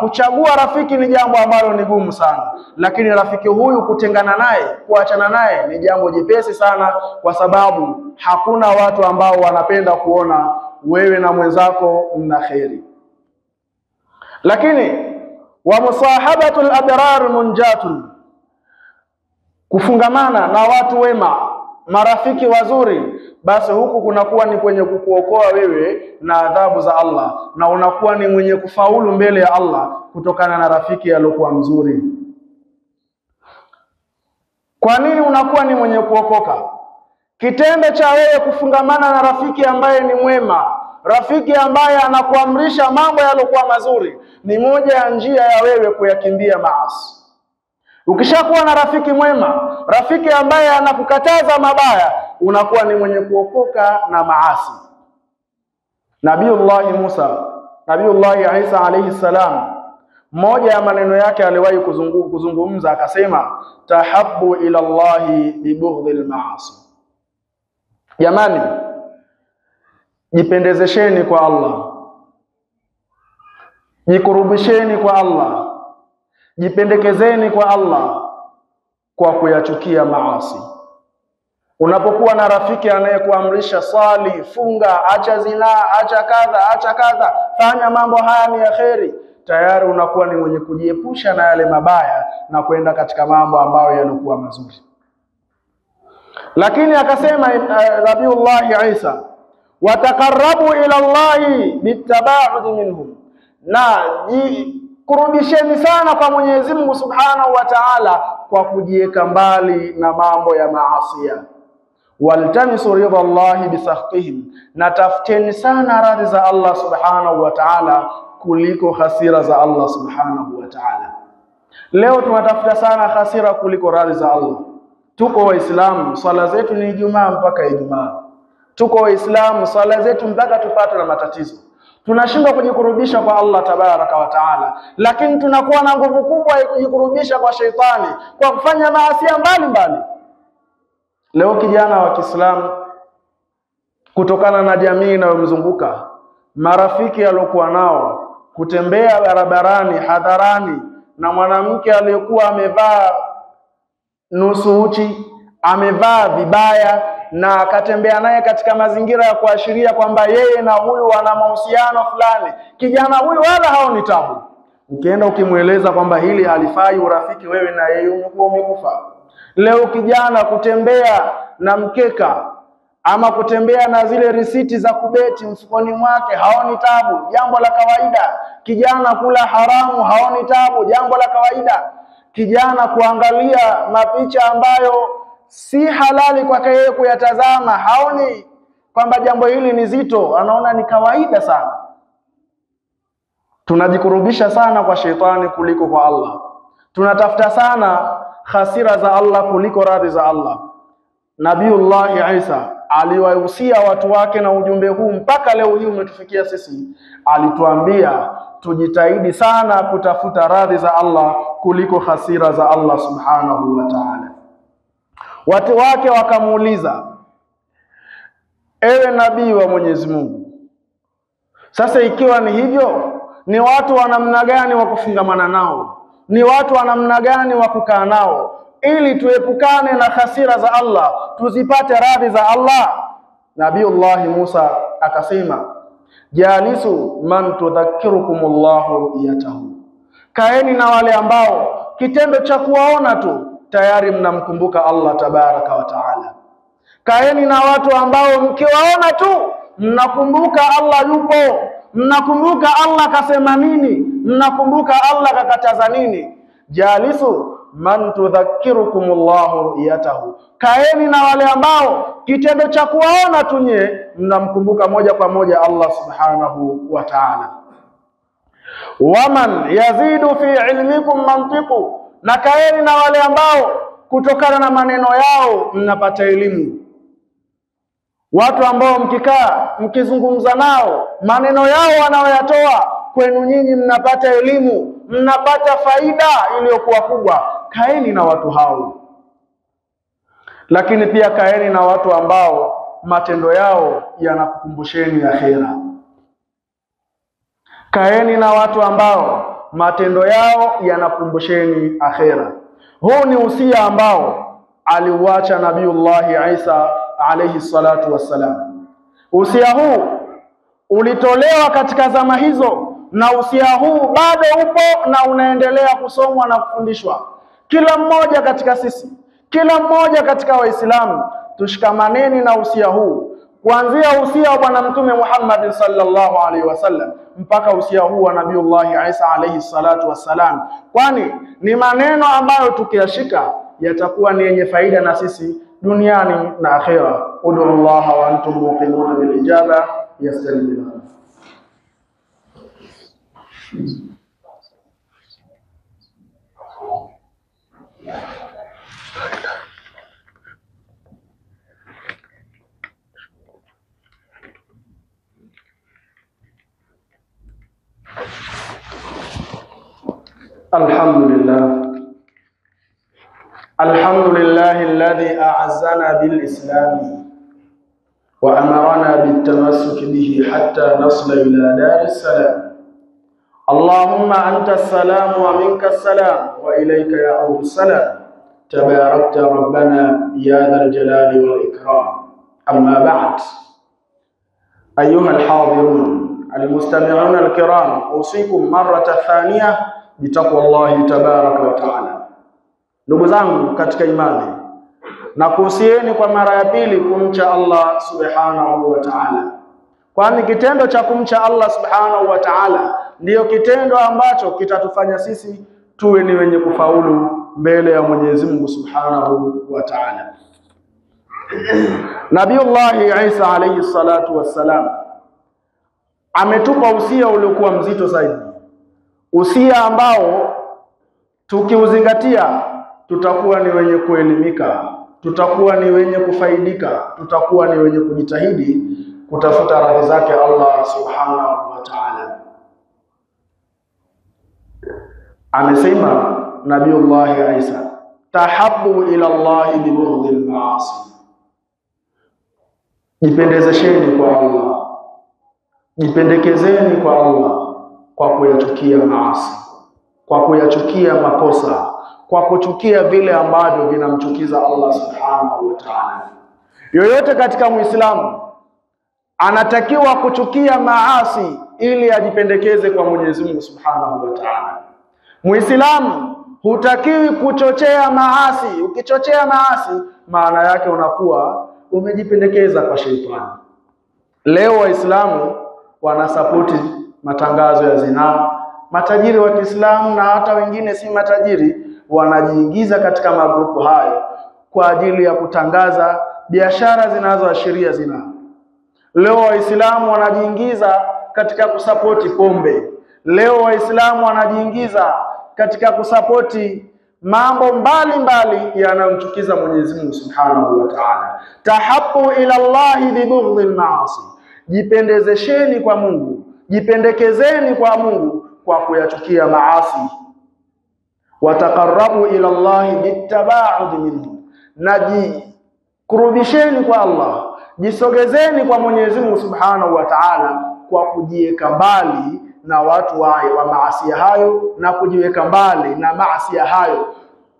kuchagua rafiki ni jambo ambalo ni gumu sana, lakini rafiki huyu kutengana naye, kuachana naye ni jambo jepesi sana, kwa sababu hakuna watu ambao wanapenda kuona wewe na mwenzako mna kheri. Lakini wa musahabatul abrar munjatun, kufungamana na watu wema, marafiki wazuri, basi huku kunakuwa ni kwenye kukuokoa wewe na adhabu za Allah, na unakuwa ni mwenye kufaulu mbele ya Allah kutokana na rafiki aliyokuwa mzuri. Kwa nini unakuwa ni mwenye kuokoka? Kitendo cha wewe kufungamana na rafiki ambaye ni mwema, rafiki ambaye anakuamrisha mambo yaliyokuwa mazuri, ni moja ya njia ya wewe kuyakimbia maasi. Ukishakuwa na rafiki mwema, rafiki ambaye anakukataza mabaya, unakuwa ni mwenye kuokoka na maasi. Nabiullahi Musa, Nabiullahi Isa alayhi salam, moja ya maneno yake aliwahi kuzungumza akasema, tahabbu ila Allahi bibughdhil maasi. Jamani, jipendezesheni kwa Allah, jikurubisheni kwa Allah, jipendekezeni kwa Allah kwa kuyachukia maasi. Unapokuwa na rafiki anayekuamrisha sali, funga, acha zina, acha kadha, acha kadha, fanya mambo haya ni ya kheri, tayari unakuwa ni mwenye kujiepusha na yale mabaya na kwenda katika mambo ambayo yalikuwa mazuri. Lakini akasema Nabiullahi Isa, wataqarrabu ila Allahi bitaba'ud minhum, na kurudisheni sana kwa Mwenyezi Mungu Subhanahu wa Ta'ala kwa kujiweka mbali na mambo ya maasiya. Waltamisu ridha Allahi bisahtihim, na tafuteni sana radhi za Allah Subhanahu wa Ta'ala kuliko hasira za Allah Subhanahu wa Ta'ala. Leo tunatafuta sana hasira kuliko radhi za Allah. Tuko Waislamu, swala zetu ni Ijumaa mpaka Ijumaa. Tuko Waislamu, swala zetu mpaka tupate na matatizo. Tunashindwa kujikurubisha kwa Allah Tabaraka wa Taala, lakini tunakuwa na nguvu kubwa ya kujikurubisha kwa sheitani kwa kufanya maasi mbalimbali. Leo kijana wa Kiislamu, kutokana na jamii inayomzunguka, marafiki aliyokuwa nao, kutembea barabarani hadharani na mwanamke aliyekuwa amevaa nusu uchi, amevaa vibaya, na akatembea naye katika mazingira ya kuashiria kwamba yeye na huyu wana mahusiano fulani, kijana huyu wala haoni tabu. Ukienda ukimueleza kwamba hili halifai urafiki, wewe na yeye umekufa. Leo kijana kutembea na mkeka ama kutembea na zile risiti za kubeti mfukoni mwake haoni tabu, jambo la kawaida. Kijana kula haramu haoni tabu, jambo la kawaida. Kijana kuangalia mapicha ambayo si halali kwake yeye kuyatazama haoni kwamba jambo hili ni zito, anaona ni kawaida sana. Tunajikurubisha sana kwa sheitani kuliko kwa Allah. Tunatafuta sana hasira za Allah kuliko radhi za Allah. Nabiullahi Isa aliwahusia watu wake na ujumbe huu mpaka leo hii umetufikia sisi. Alituambia tujitahidi sana kutafuta radhi za Allah kuliko hasira za Allah Subhanahu wa Ta'ala. Watu wake wakamuuliza, ewe nabii wa Mwenyezi Mungu, sasa ikiwa ni hivyo, ni watu wa namna gani wa kufungamana nao? Ni watu wa namna gani wa kukaa nao ili tuepukane na hasira za Allah, tuzipate radhi za Allah? Nabiullahi Musa akasema, jalisu man tudhakkirukumullahu iyatahu, kaeni na wale ambao kitendo cha kuwaona tu tayari mnamkumbuka Allah Tabaraka wa Taala. Kaeni na watu ambao mkiwaona tu mnakumbuka Allah yupo, mnakumbuka Allah kasema nini, mnakumbuka Allah kakataza nini. Jalisu man tudhakkirukumullahu iyatahu, kaeni na wale ambao kitendo cha kuwaona tu nye mnamkumbuka moja kwa moja Allah Subhanahu wa Ta'ala. Waman yazidu fi ilmikum mantiqu, na kaeni na wale ambao kutokana na maneno yao mnapata elimu. Watu ambao mkikaa mkizungumza nao, maneno yao wanayoyatoa kwenu nyinyi mnapata elimu, mnapata faida iliyokuwa kubwa. Kaeni na watu hao. Lakini pia kaeni na watu ambao matendo yao yanakukumbusheni akhera. Kaeni na watu ambao matendo yao yanakumbusheni akhera. Huu ni usia ambao aliuacha Nabiullahi Isa alayhi salatu wassalam. Usia huu ulitolewa katika zama hizo, na usia huu bado upo na unaendelea kusomwa na kufundishwa. Kila mmoja katika sisi, kila mmoja katika Waislamu, tushikamaneni na usia huu, kuanzia usia wa Bwana Mtume Muhammad sallallahu alaihi wasallam mpaka usia huu wa Nabiullahi Isa alayhi salatu wassalam, kwani ni maneno ambayo tukiyashika yatakuwa ni yenye faida na sisi duniani na akhera. Ud'ullaha wa antum muqinuna bil ijaba yastajib lakum. Alhamdulillah alladhi a'azzana bil islam wa amarna bit tamassuk bihi hatta nasla ila daris salam. Allahumma anta as-salam wa minka as-salam wa ilayka ya'udu as-salam. Tabarakta rabbana ya dhal jalali wal ikram. Amma ba'd. Ayyuha al-hadirun al-mustami'un al-kiram, usikum marratan thaniyah bitaqwallahi tabaraka wa ta'ala. Ndugu zangu katika imani, na kuhusieni kwa mara ya pili kumcha Allah subhanahu wa ta'ala, kwani kitendo cha kumcha Allah subhanahu wa ta'ala ndiyo kitendo ambacho kitatufanya sisi tuwe ni wenye kufaulu mbele ya Mwenyezi Mungu subhanahu wa ta'ala. Nabiullahi Isa alayhi salatu wassalam ametupa usia uliokuwa mzito zaidi, usia ambao tukiuzingatia tutakuwa ni wenye kuelimika, tutakuwa ni wenye kufaidika, tutakuwa ni wenye kujitahidi kutafuta radhi zake Allah subhanahu wa ta'ala. Amesema Nabiullahi Isa, tahabbu ila Allah bi bughdil maasi, jipendezesheni kwa Allah, jipendekezeni kwa Allah kwa kuyachukia maasi, kwa kuyachukia makosa, kwa kuchukia vile ambavyo vinamchukiza Allah subhanahu wa ta'ala. Yoyote katika Muislamu anatakiwa kuchukia maasi ili ajipendekeze kwa Mwenyezi Mungu subhanahu wa ta'ala. Muislamu hutakiwi kuchochea maasi. Ukichochea maasi, maana yake unakuwa umejipendekeza kwa sheitani. Leo Waislamu wanasapoti matangazo ya zinaa. Matajiri wa Kiislamu na hata wengine si matajiri wanajiingiza katika magrupu hayo kwa ajili ya kutangaza biashara zinazoashiria zinaa. Leo Waislamu wanajiingiza katika kusapoti pombe. Leo Waislamu wanajiingiza katika kusapoti mambo mbalimbali yanayomchukiza Mwenyezi Mungu subhanahu wa ta'ala. Tahabbu ila Allah bi bughdil maasi, jipendezesheni kwa Mungu, jipendekezeni kwa Mungu kwa kuyachukia maasi. Wataqarrabu ila Allah bitaba'ud minhu, kurubisheni kwa Allah, jisogezeni kwa Mwenyezi Mungu subhanahu wa ta'ala kwa kujiweka mbali na watu wa maasi hayo na kujiweka mbali na maasi hayo.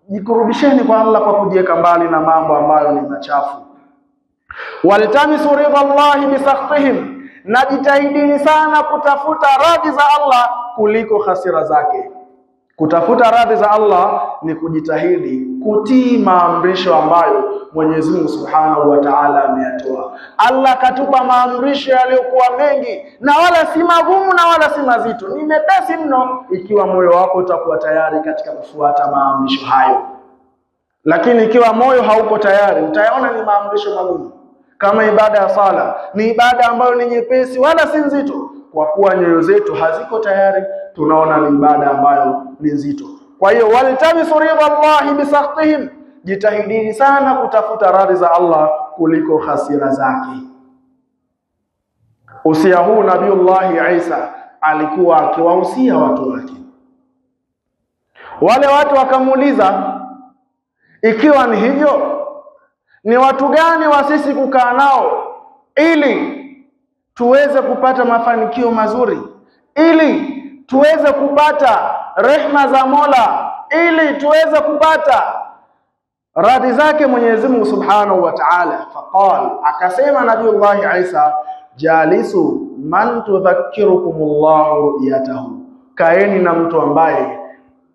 Jikurubisheni kwa Allah kwa kujiweka mbali na mambo ambayo ni machafu. Waltamisu ridha Allah bisakhtihim, na jitahidini sana kutafuta radhi za Allah kuliko hasira zake. Kutafuta radhi za Allah ni kujitahidi kutii maamrisho ambayo Mwenyezi Mungu subhanahu wa ta'ala ameyatoa. Allah katupa maamrisho yaliyokuwa mengi, na wala si magumu na wala si mazito, ni mepesi mno ikiwa moyo wako utakuwa tayari katika kufuata maamrisho hayo. Lakini ikiwa moyo hauko tayari, utayaona ni maamrisho magumu. Kama ibada ya sala ni ibada ambayo ni nyepesi wala si nzito, kwa kuwa nyoyo zetu haziko tayari, tunaona ni ibada ambayo ni nzito. Kwa hiyo waltamisu ridha Allah bisakhtihim, jitahidini sana kutafuta radhi za Allah kuliko hasira zake. Usia huu Nabiullahi Isa alikuwa akiwahusia watu wake. Wale watu wakamuuliza, ikiwa ni hivyo, ni watu gani wa sisi kukaa nao ili tuweze kupata mafanikio mazuri, ili tuweze kupata rehma za Mola, ili tuweze kupata radhi zake Mwenyezi Mungu Subhanahu wa Ta'ala. Faqal, akasema Nabiiullah Isa, jalisu man tudhakkirukumullahu ru'yatahu, kaeni na mtu ambaye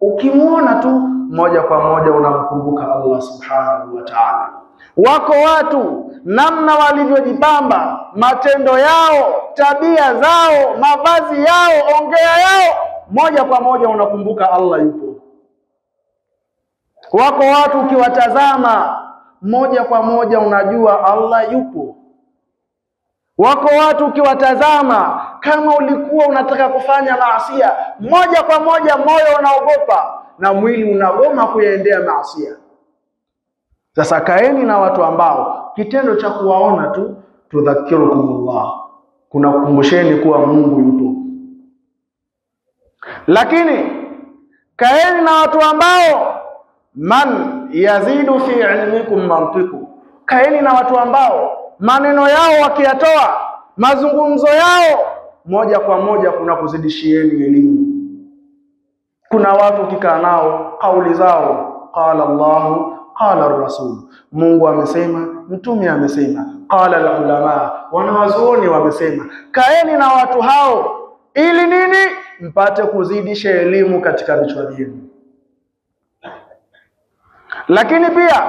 ukimuona tu moja kwa moja unamkumbuka Allah Subhanahu wa Ta'ala. Wako watu namna walivyojipamba, matendo yao, tabia zao, mavazi yao, ongea yao, moja kwa moja unakumbuka Allah yupo. Wako watu ukiwatazama moja kwa moja unajua Allah yupo. Wako watu ukiwatazama, kama ulikuwa unataka kufanya maasiya, moja kwa moja moyo unaogopa na mwili unagoma kuyaendea maasiya. Sasa kaeni na watu ambao kitendo cha kuwaona tu tudhakirukumullah, kuna kukumbusheni kuwa Mungu yupo. Lakini kaeni na watu ambao man yazidu fi ilmikum mantiku, kaeni na watu ambao maneno yao wakiyatoa, mazungumzo yao, moja kwa moja kuna kuzidishieni elimu. Kuna watu ukikaa nao kauli zao, qala Allahu qala ar-rasul, Mungu amesema, mtume amesema, qala al-ulama, wanawazuoni wamesema. Kaeni na watu hao ili nini? Mpate kuzidisha elimu katika vichwa vyenu. Lakini pia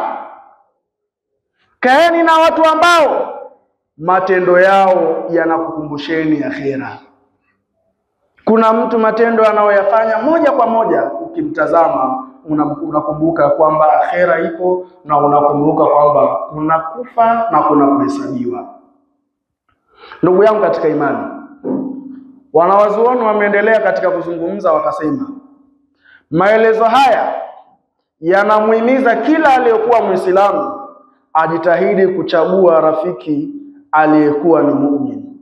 kaeni na watu ambao matendo yao yanakukumbusheni akhera. Kuna mtu matendo anayoyafanya moja kwa moja ukimtazama unakumbuka kwamba akhera ipo, na unakumbuka kwamba kuna kufa na kuna kuhesabiwa. Ndugu yangu katika imani, wanawazuoni wameendelea katika kuzungumza, wakasema maelezo haya yanamuhimiza kila aliyekuwa Muislamu ajitahidi kuchagua rafiki aliyekuwa ni muumini,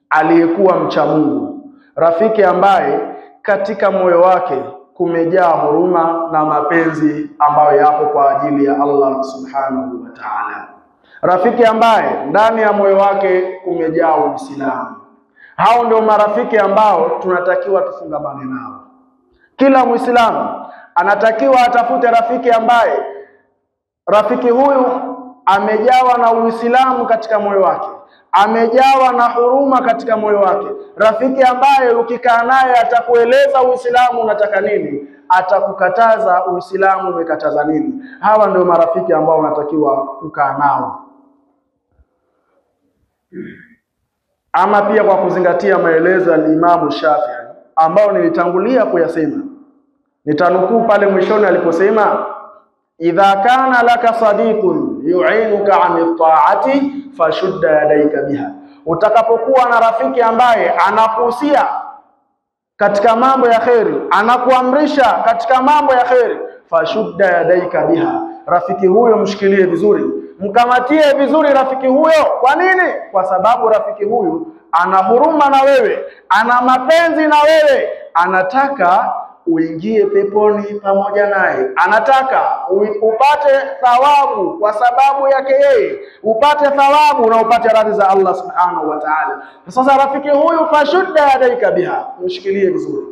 aliyekuwa mcha Mungu, rafiki ambaye katika moyo wake kumejaa huruma na mapenzi ambayo yapo kwa ajili ya Allah Subhanahu wa Ta'ala, rafiki ambaye ndani ya moyo wake kumejaa Uislamu. Hao ndio marafiki ambao tunatakiwa tufungamane nao. Kila Muislamu anatakiwa atafute rafiki ambaye rafiki huyu amejawa na Uislamu katika moyo wake, amejawa na huruma katika moyo wake, rafiki ambaye ukikaa naye atakueleza Uislamu unataka nini, atakukataza Uislamu umekataza nini. Hawa ndio marafiki ambao unatakiwa kukaa nao. Ama pia kwa kuzingatia maelezo ya Imam Shafi'i ambao nilitangulia kuyasema, nitanukuu pale mwishoni aliposema, idha kana laka sadiqun yu'inuka 'ani ta'ati fashudda yadayka biha, utakapokuwa na rafiki ambaye anakuhusia katika mambo ya kheri, anakuamrisha katika mambo ya kheri, fashudda yadayka biha, rafiki huyo mshikilie vizuri, mkamatie vizuri rafiki huyo. Kwa nini? Kwa sababu rafiki huyu ana huruma na wewe, ana mapenzi na wewe, anataka uingie peponi pamoja naye, anataka upate thawabu kwa sababu yake yeye, upate thawabu na upate radhi za Allah Subhanahu wa Ta'ala. Sasa rafiki huyu fashudda yadaika biha, mshikilie vizuri.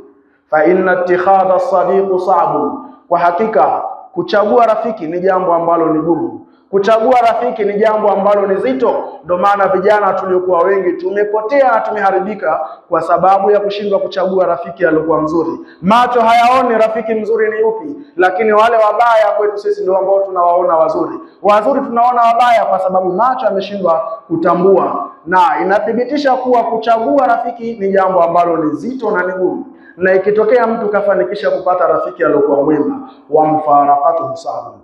Fa inna ittikhadha as-sadiq sa'bun, kwa hakika kuchagua rafiki ni jambo ambalo ni gumu. Kuchagua rafiki ni jambo ambalo ni zito. Ndio maana vijana tuliokuwa wengi tumepotea na tumeharibika kwa sababu ya kushindwa kuchagua rafiki aliyokuwa mzuri. Macho hayaoni rafiki mzuri ni upi, lakini wale wabaya kwetu sisi ndio ambao tunawaona wazuri. Wazuri tunaona wabaya kwa sababu macho yameshindwa kutambua, na inathibitisha kuwa kuchagua rafiki ni jambo ambalo ni zito na ni gumu. Na ikitokea mtu kafanikisha kupata rafiki aliyokuwa mwema, wa mfarakatuhu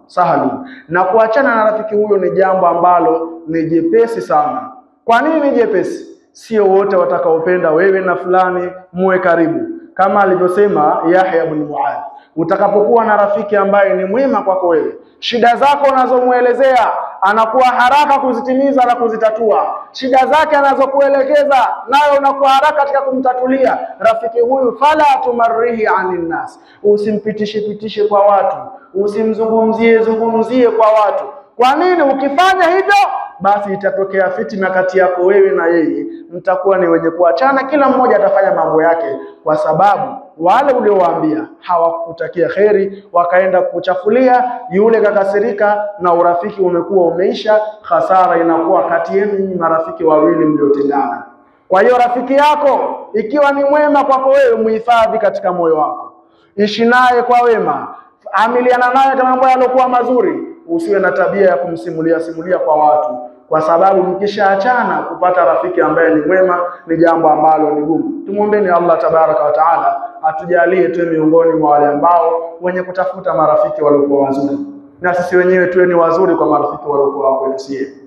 sahalun, na kuachana na rafiki huyo ni jambo ambalo ni jepesi sana. Kwa nini ni jepesi? Sio wote watakaopenda wewe na fulani muwe karibu. Kama alivyosema Yahya ibn Muadh, utakapokuwa na rafiki ambaye ni mwema kwako wewe, shida zako unazomuelezea anakuwa haraka kuzitimiza na kuzitatua. Shida zake anazokuelekeza nayo unakuwa haraka katika kumtatulia. Rafiki huyu fala tumarrihi anin nas, usimpitishe kwa watu, usimzungumzie kwa watu. Kwa nini? Ukifanya hivyo basi itatokea fitina kati yako wewe na yeye, mtakuwa ni wenye kuachana, kila mmoja atafanya mambo yake, kwa sababu wale uliowaambia hawakutakia kheri, wakaenda kukuchafulia, yule kakasirika na urafiki umekuwa umeisha, hasara inakuwa kati yenu nyinyi marafiki wawili mliotengana. Kwa hiyo rafiki yako ikiwa ni mwema kwako wewe, muhifadhi katika moyo wako, ishi naye kwa wema, amiliana naye kama mambo yaliokuwa mazuri, usiwe na tabia ya kumsimulia kwa watu, kwa sababu mkishaachana kupata rafiki ambaye ni mwema ni jambo ambalo ni gumu. Tumuombeeni Allah tabaraka wa taala atujalie tuwe miongoni mwa wale ambao wenye kutafuta marafiki waliokuwa wazuri, na sisi wenyewe tuwe ni wazuri kwa marafiki waliokuwa kwetu sisi.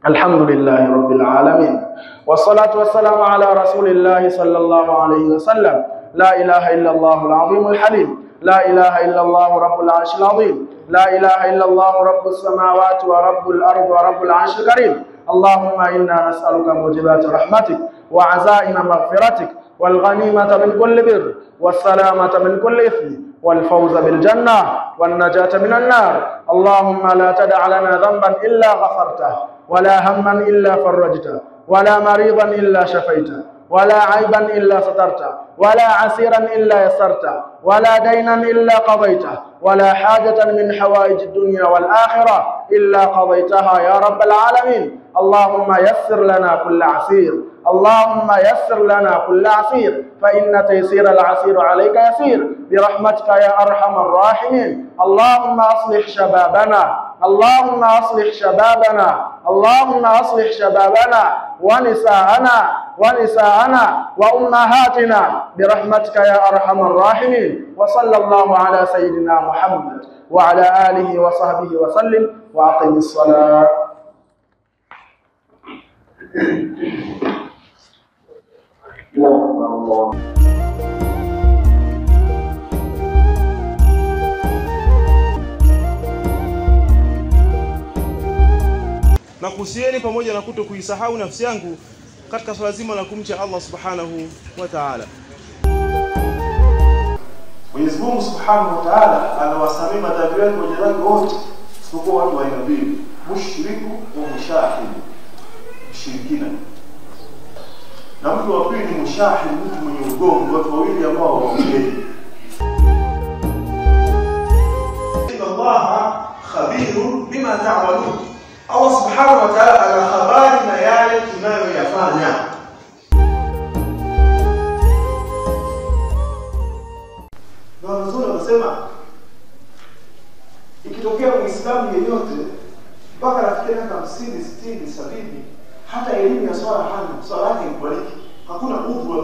Alhamdulillahi rabbil alamin, wassalatu wassalamu ala rasulillahi sallallahu alayhi wasallam. La ilaha illa Allahul azimul halim, la ilaha illa Allah rabbul arshil azim, la ilaha illa Allah rabbus samawati wa rabbul ardi wa rabbul arshil karim. Allahumma inna nas'aluka mujibati rahmatik wa azaima maghfiratik wal ghanimata min kulli birr was salamata min kulli ithmi wal fawza bil janna wan najata minan nar. Allahumma la tada' lana dhanban illa ghafartah wala hamman illa farajtah wala maridan illa shafaitah ولا عيبا إلا سترته ولا عسيرا إلا يسرته ولا دينا إلا قضيته ولا حاجة من حوائج الدنيا والآخرة إلا قضيتها يا رب العالمين. اللهم يسر لنا كل عسير، اللهم يسر لنا كل عسير، فإن تيسير العسير عليك يسير برحمتك يا أرحم الراحمين. اللهم أصلح شبابنا، اللهم أصلح شبابنا، اللهم أصلح شبابنا ونساءنا وأمهاتنا برحمتك يا أرحم الراحمين. وصلى الله على سيدنا محمد وعلى آله وصحبه وسلم، وأقم الصلاة. Na kuhusieni pamoja na kuto kuisahau nafsi yangu katika swala zima la kumcha Allah subhanahu wa ta'ala. Mwenyezi Mungu subhanahu wa ta'ala anawasamehe madhambi yake waja wake wote isipokuwa watu wa aina mbili, mushriku na mushahid, mshirikina. Na mtu wa pili ni mushahid, mtu mwenye ugomvi, watu wawili ambao hawaongei. Inna Allaha khabirun bima ta'malun. Allah subhanahu wa ta'ala ana habari na yale tunayoyafanya. Na Rasul anasema ikitokea Muislamu yeyote mpaka anafikia miaka 50, 60, 70 hata elimu ya swala hana, swala yake ikubaliki, hakuna udhu wa